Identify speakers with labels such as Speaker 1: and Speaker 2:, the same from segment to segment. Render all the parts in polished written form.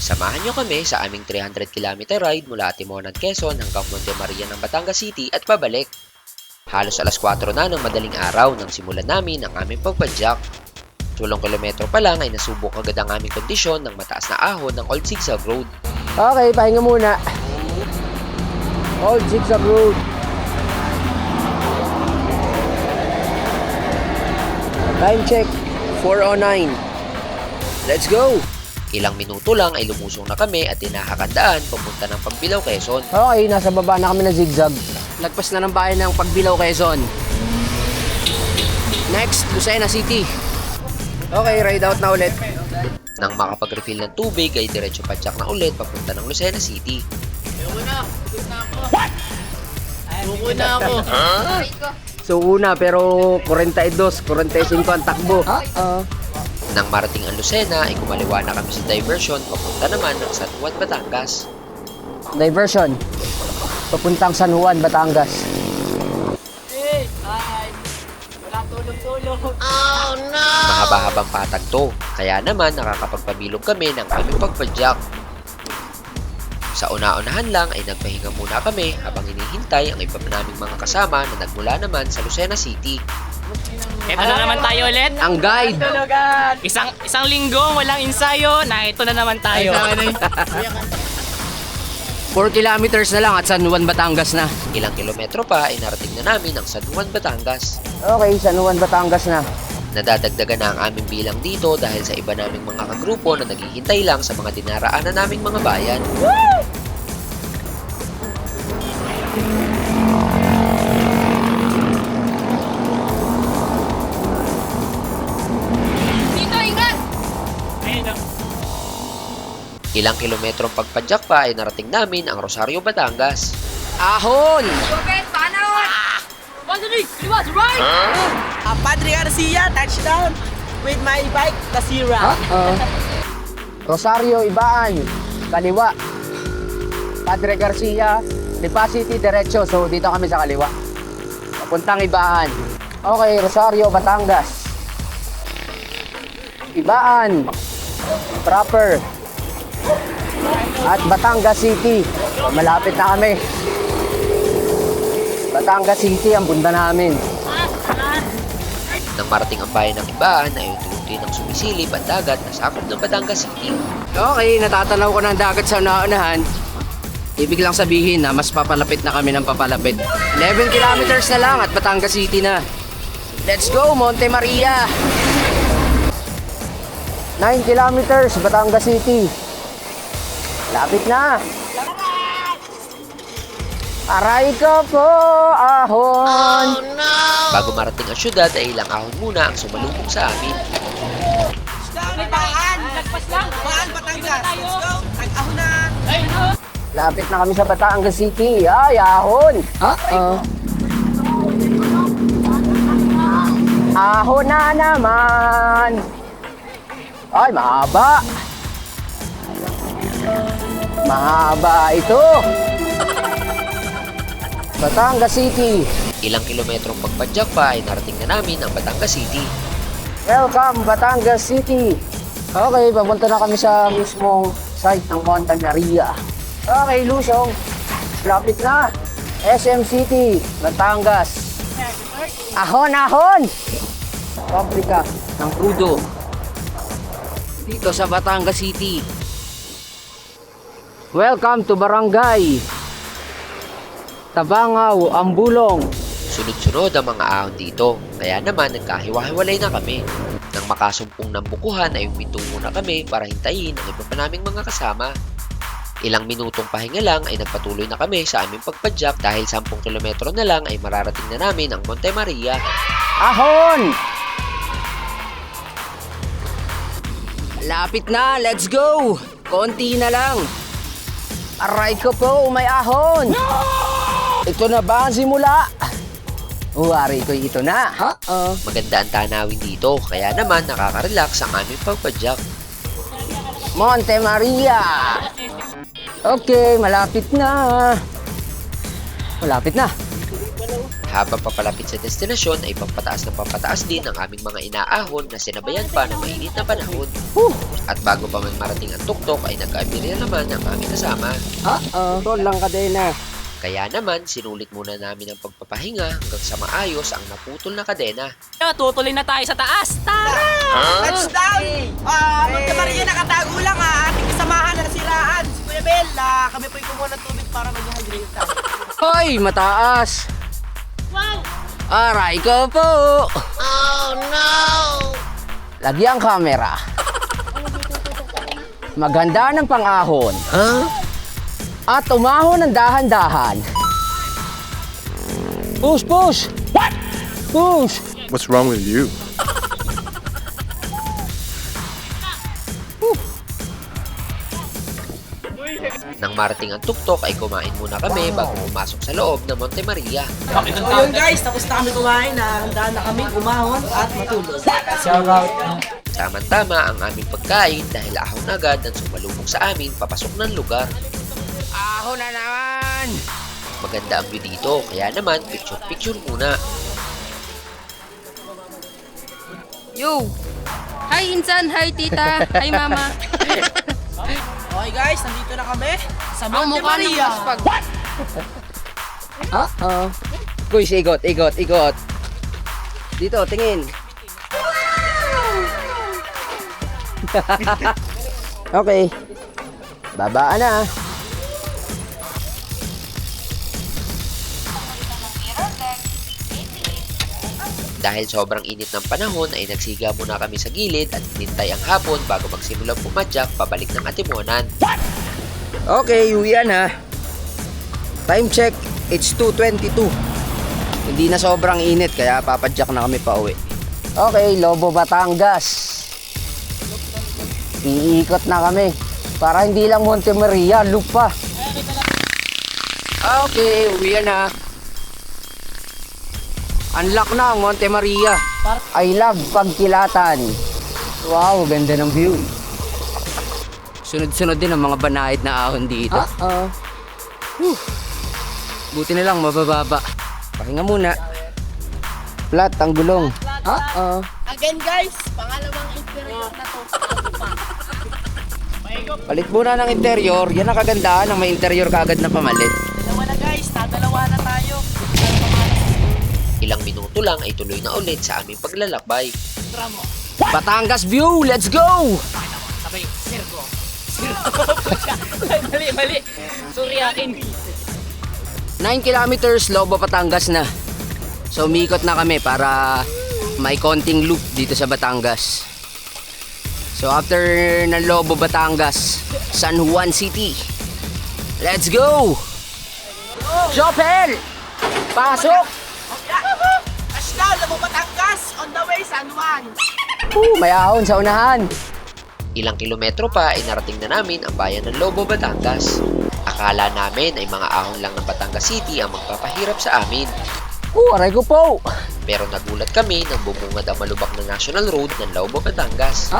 Speaker 1: Samahan nyo kami sa aming 300 km ride mula Timonan, Quezon hanggang Monte Maria ng Batangas City at pabalik. Halos alas 4 na ng madaling araw nang simulan namin ang aming pagpadyak. 7 kilometro pa lang ay nasubok agad ang aming kondisyon ng mataas na ahon ng Old Zigzag Road.
Speaker 2: Okay, pahinga muna. Old Zigzag Road. Time check, 4:09. Let's go!
Speaker 1: Ilang minuto lang ay lumusong na kami at tinahakandaan papunta ng Pagbilao, Quezon.
Speaker 2: Okay, nasa baba na kami ng zigzag. Lagpas na ng bayan ng Pagbilao, Quezon. Next, Lucena City. Okay, ride out na ulit.
Speaker 1: Nang makapag-refill ng tubig ay diretso padyak na ulit papunta ng Lucena City.
Speaker 2: So una, pero 42, 45 ang takbo.
Speaker 1: Nang marating ang Lucena ay kumaliwa na kami sa diversion papunta naman ng San Juan, Batangas.
Speaker 2: Diversion. Papuntang San Juan, Batangas.
Speaker 1: Mahaba-habang patag to, kaya naman nakakapagpabilog kami ng aming pagpadyak. Sa una-unahan lang ay nagpahinga muna kami habang hinihintay ang iba pa naming mga kasama na nagmula naman sa Lucena City.
Speaker 3: Ito na naman tayo ulit.
Speaker 2: Ang guide.
Speaker 3: Isang linggo, walang ensayo. Na ito na naman tayo.
Speaker 2: 4 kilometers na lang at San Juan, Batangas na.
Speaker 1: Ilang kilometro pa ay narating na namin ang San Juan, Batangas.
Speaker 2: Okay, San Juan, Batangas na.
Speaker 1: Nadadagdagan na ang aming bilang dito dahil sa iba naming mga kagrupo na naghihintay lang sa mga dinaraanan naming mga bayan. Ilang kilometrong pagpadyak pa ay narating namin ang Rosario, Batangas.
Speaker 2: Ahon!
Speaker 4: Padre Garcia, touchdown with my bike, Kasira.
Speaker 2: Rosario, Ibaan. Kaliwa. Padre Garcia, Lipa City, diretso. So, dito kami sa kaliwa. Papuntang Ibaan. Okay, Rosario, Batangas. Ibaan. Proper. At Batangas City. Malapit na kami. Batangas City ang punta namin.
Speaker 1: Nang marating ang bayan ng Ibaan ay unti-unti nang sumisilip ang dagat na sakop ng Batangas City.
Speaker 2: Okay, natatanaw ko ng dagat sa naunahan. Ibig lang sabihin na mas papalapit na kami ng papalapit. 11 kilometers na lang at Batangas City na. Let's go, Monte Maria! 9 kilometers, Batangas City. Lapit na. Aray ko po, ahon.
Speaker 1: Bago marating ang syudad ay ilang ahon muna ang sumalubong sa amin.
Speaker 4: Baan, Batangas. Let's go. Tag-ahon na.
Speaker 2: Lapit na kami sa Batangas City. Ay, ahon. Ahon na naman. Ay, mahaba. Mahaba ito. Batangas City.
Speaker 1: Ilang kilometrong pagpadyak pa ay narating na namin ang Batangas City.
Speaker 2: Welcome, Batangas City. Okay, papunta na kami sa mismong site ng Monte Maria. Okay, Lusong. Lapit na. SM City, Batangas. Ahon, ahon! Pabrika ng crudo. Dito sa Batangas City. Welcome to Barangay Tabangaw, Ambulong.
Speaker 1: Sunod-sunod ang mga ahon dito, kaya naman nagkahiwa-hiwalay na kami. Nang makasumpong ng bukuhan ay huminto muna kami para hintayin ang iba pa naming mga kasama. Ilang minutong pahinga lang ay nagpatuloy na kami sa aming pagpadyak dahil 10 kilometro na lang ay mararating na namin ang Monte Maria.
Speaker 2: Ahon! Lapit na, let's go! Konti na lang. Aray ko po, may ahon! Ito na ba ang simula? Uwari ko ito na.
Speaker 1: Maganda ang tanawin dito, kaya naman nakaka-relax ang aming pagpadyak.
Speaker 2: Monte Maria! Okay, malapit na. Malapit na.
Speaker 1: Habang papalapit sa destinasyon ay pampataas din ang aming mga inaahon na sinabayan pa ng mainit na panahon. At bago pa man marating ang tuktok ay nagkaabirya naman ang aming kasama.
Speaker 2: Tol lang kadena.
Speaker 1: Kaya naman, sinulit muna namin ang pagpapahinga hanggang sa maayos ang naputol na kadena.
Speaker 3: Tutuloy na tayo sa taas. Tara!
Speaker 4: Touchdown! Monte Maria, nakatago lang ating kasamahan na nasiraan. Si Kuya Bel, kami po'y kumuha ng tubig para mag-hydrate tayo.
Speaker 2: Hoy, mataas!
Speaker 4: Wow!
Speaker 2: Aray ko po! Oh no! Lagyan camera. Maganda ng pang-ahon. At umahon ng dahan-dahan. Push, push! What? Push!
Speaker 5: What's wrong with you?
Speaker 1: Nang marating ang tuktok ay kumain muna kami bago pumasok sa loob ng Monte Maria.
Speaker 4: So yun guys, tapos na kami kumain na handa na kami umahon at matulog.
Speaker 1: Tama-tama ang aming pagkain dahil ahon agad ang sumalubog sa amin papasok ng lugar.
Speaker 2: Ahon na naman!
Speaker 1: Maganda ang view dito, kaya naman picture-picture muna.
Speaker 6: Yo! Hi Insan! Hi Tita! Hi Mama!
Speaker 4: Okay guys, nandito na kami sa
Speaker 6: Ang
Speaker 4: Monte
Speaker 6: mukha ng
Speaker 4: Maria.
Speaker 6: maspag.
Speaker 2: Kuys, ikot, ikot, ikot. Dito, tingin. Okay. Babaan na.
Speaker 1: Dahil sobrang init ng panahon ay nagsiga muna kami sa gilid at hinintay ang hapon bago magsimulang pumadyak pabalik ng Atimonan.
Speaker 2: Okay, uwian ha. Time check, it's 2:22. Hindi na sobrang init kaya papadyak na kami pa uwi. Okay, Lobo Batangas. Iikot na kami. Para hindi lang Monte Maria, lupa. Okay, uwian na. Unlock na ang Monte Maria. I love Pagkilatan. Wow, ganda ng view. Sunod-sunod din ang mga banayad na ahon dito. Buti na lang mabababa. Pahinga muna. Flat ang gulong.
Speaker 4: Again guys, pangalawang interior na to.
Speaker 2: Palit muna ng interior. Yan ang kagandahan ng may interior kaagad na pamalit.
Speaker 4: Dalawa na guys, dadalawa na tayo.
Speaker 1: Ilang minuto lang ay tuloy na ulit sa aming paglalakbay.
Speaker 2: Batangas view, let's go!
Speaker 3: Sabay, Sirgo. Mali. Sorry akin.
Speaker 2: 9 kilometers, Lobo, Batangas na. So umikot na kami para may konting loop dito sa Batangas. So after ng Lobo, Batangas, San Juan City. Let's go! Chopel! Pasok!
Speaker 4: Touchdown, Labo Batangas, on the way, San Juan.
Speaker 2: May ahon sa unahan.
Speaker 1: Ilang kilometro pa ay narating na namin ang bayan ng Lobo, Batangas. Akala namin ay mga ahon lang ng Batangas City ang magpapahirap sa amin.
Speaker 2: Aray ko po!
Speaker 1: Pero nagulat kami nang bumungad ang malubak na National Road ng Lobo, Batangas.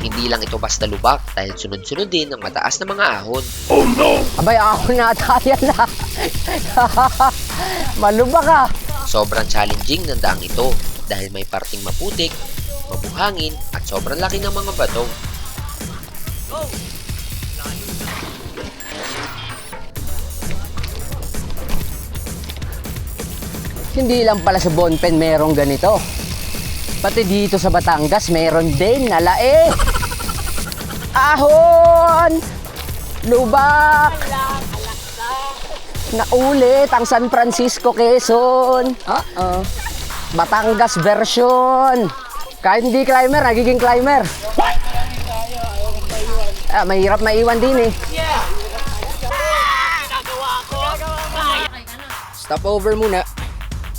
Speaker 1: Hindi lang ito basta lubak dahil sunod-sunod din ang mataas na mga ahon.
Speaker 2: Abay, ahon na tayo na. Malubak ka.
Speaker 1: Sobrang challenging ng daang ito dahil may parting maputik, mabuhangin at sobrang laki ng mga bato.
Speaker 2: Hindi lang pala sa Bonpen merong ganito. Pati dito sa Batangas meron din nalae. Ahon! Lubak! Naulit ang San Francisco, Quezon. Batangas version. Kahit hindi climber, nagiging climber. Mahirap maiwan din eh. Stop over muna.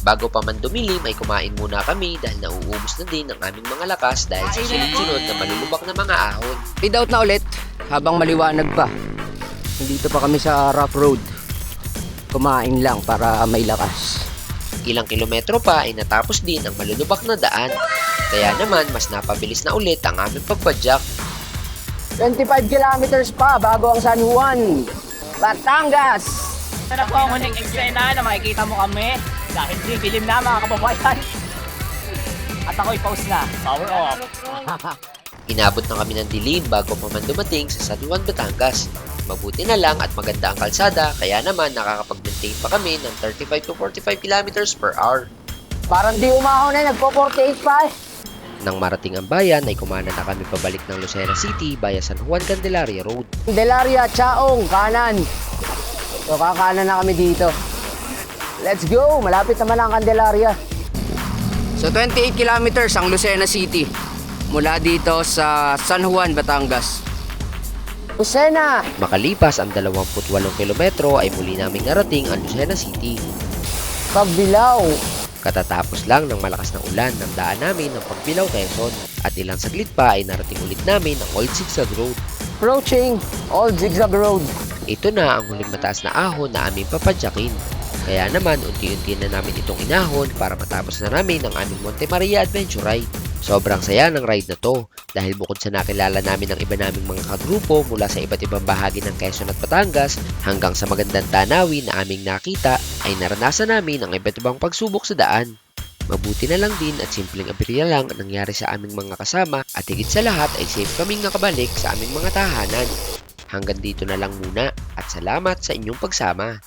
Speaker 1: Bago pa man dumilim ay kumain muna kami dahil nauubos na din ang aming mga lakas dahil sa sunod-sunod na malulubak na mga ahon.
Speaker 2: Fade out na ulit habang maliwanag pa. Nandito pa kami sa rough road. Kumain lang para may lakas.
Speaker 1: Ilang kilometro pa ay natapos din ang malulubak na daan. Kaya naman mas napabilis na ulit ang aming pagpadyak.
Speaker 2: 25 kilometers pa bago ang San Juan, Batangas.
Speaker 3: Sana po ang huling eksena na makikita mo kami dahil dilim na mga kababayan. At ako'y pause na. Power off.
Speaker 1: Inabot na kami ng dilim bago pa man dumating sa San Juan, Batangas. Mabuti na lang at maganda ang kalsada kaya naman nakakapag-maintain pa kami ng 35 to 45 kilometers per hour.
Speaker 2: Parang di umahon na, nagpo-48 pa.
Speaker 1: Nang marating ang bayan ay kumana na kami pabalik ng Lucena City via San Juan Candelaria Road.
Speaker 2: Candelaria, Chaong, kanan. So kakanan na kami dito. Let's go! Malapit naman ang Candelaria. So 28 kilometers ang Lucena City. Mula dito sa San Juan, Batangas. Lucena!
Speaker 1: Makalipas ang 28 kilometro ay muli naming narating ang Lucena City.
Speaker 2: Pagbilao.
Speaker 1: Katatapos lang ng malakas na ulan ng daan namin ng Pagbilao, Quezon at ilang saglit pa ay narating ulit namin ang Old Zigzag Road.
Speaker 2: Approaching Old Zigzag Road.
Speaker 1: Ito na ang huling mataas na ahon na aming papadyakin. Kaya naman unti-unti na namin itong inahon para matapos na namin ang aming Monte Maria Adventure Ride. Sobrang saya ng ride na to dahil bukod sa nakilala namin ng iba naming mga kagrupo mula sa iba't ibang bahagi ng Quezon at Batangas hanggang sa magandang tanawin na aming nakita ay naranasan namin ang iba't ibang pagsubok sa daan. Mabuti na lang din at simpleng aberya lang ang nangyari sa aming mga kasama at higit sa lahat ay safe kaming nakabalik sa aming mga tahanan. Hanggang dito na lang muna at salamat sa inyong pagsama.